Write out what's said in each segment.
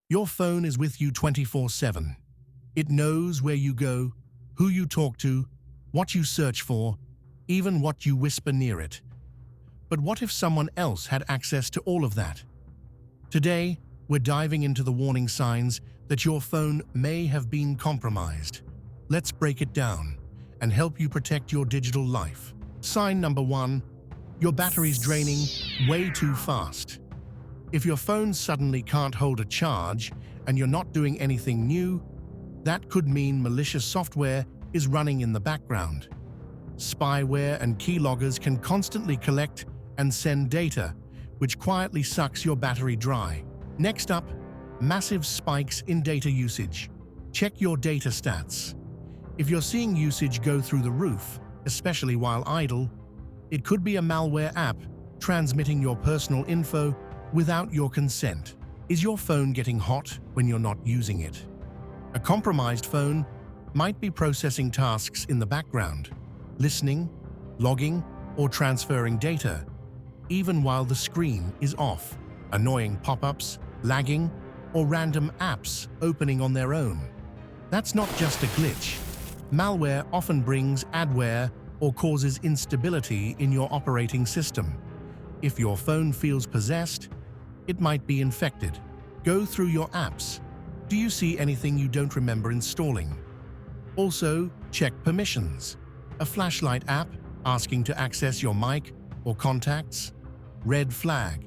Your phone is with you 24/7. It knows where you go, who you talk to, what you search for, even what you whisper near it. But what if someone else had access to all of that? Today, we're diving into the warning signs that your phone may have been compromised. Let's break it down and help you protect your digital life. Sign number 1, your battery's draining way too fast. If your phone suddenly can't hold a charge and you're not doing anything new, that could mean malicious software is running in the background. Spyware and keyloggers can constantly collect and send data, which quietly sucks your battery dry. Next up, massive spikes in data usage. Check your data stats. If you're seeing usage go through the roof, especially while idle, it could be a malware app transmitting your personal info without your consent. Is your phone getting hot when you're not using it? A compromised phone might be processing tasks in the background, listening, logging, or transferring data, even while the screen is off. Annoying pop-ups, lagging, or random apps opening on their own. That's not just a glitch. Malware often brings adware or causes instability in your operating system. If your phone feels possessed, it might be infected. Go through your apps. Do you see anything you don't remember installing? Also, check permissions. A flashlight app asking to access your mic or contacts? Red flag.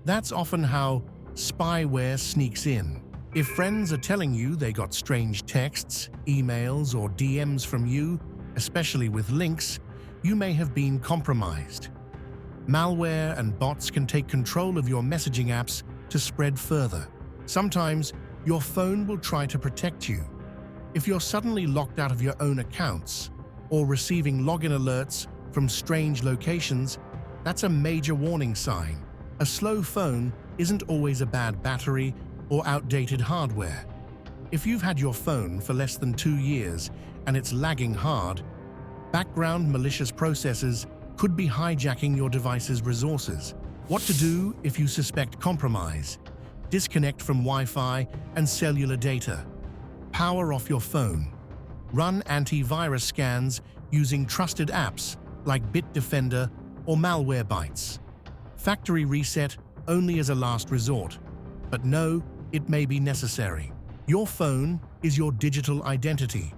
That's often how spyware sneaks in. If friends are telling you they got strange texts, emails, or DMs from you, especially with links, you may have been compromised. Malware and bots can take control of your messaging apps to spread further. Sometimes, your phone will try to protect you. If you're suddenly locked out of your own accounts or receiving login alerts from strange locations, that's a major warning sign. A slow phone isn't always a bad battery or outdated hardware. If you've had your phone for less than 2 years and it's lagging hard, background malicious processes could be hijacking your device's resources. What to do if you suspect compromise? Disconnect from Wi-Fi and cellular data. Power off your phone. Run antivirus scans using trusted apps like Bitdefender or Malwarebytes. Factory reset only as a last resort, but know it may be necessary. Your phone is your digital identity.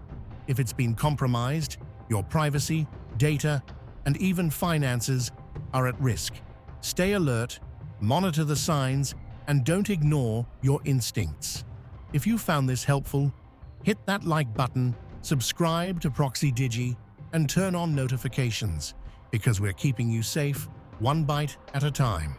If it's been compromised, your privacy, data, and even finances are at risk. Stay alert, monitor the signs, and don't ignore your instincts. If you found this helpful, hit that like button, subscribe to Proxy Digi, and turn on notifications, because we're keeping you safe, one bite at a time.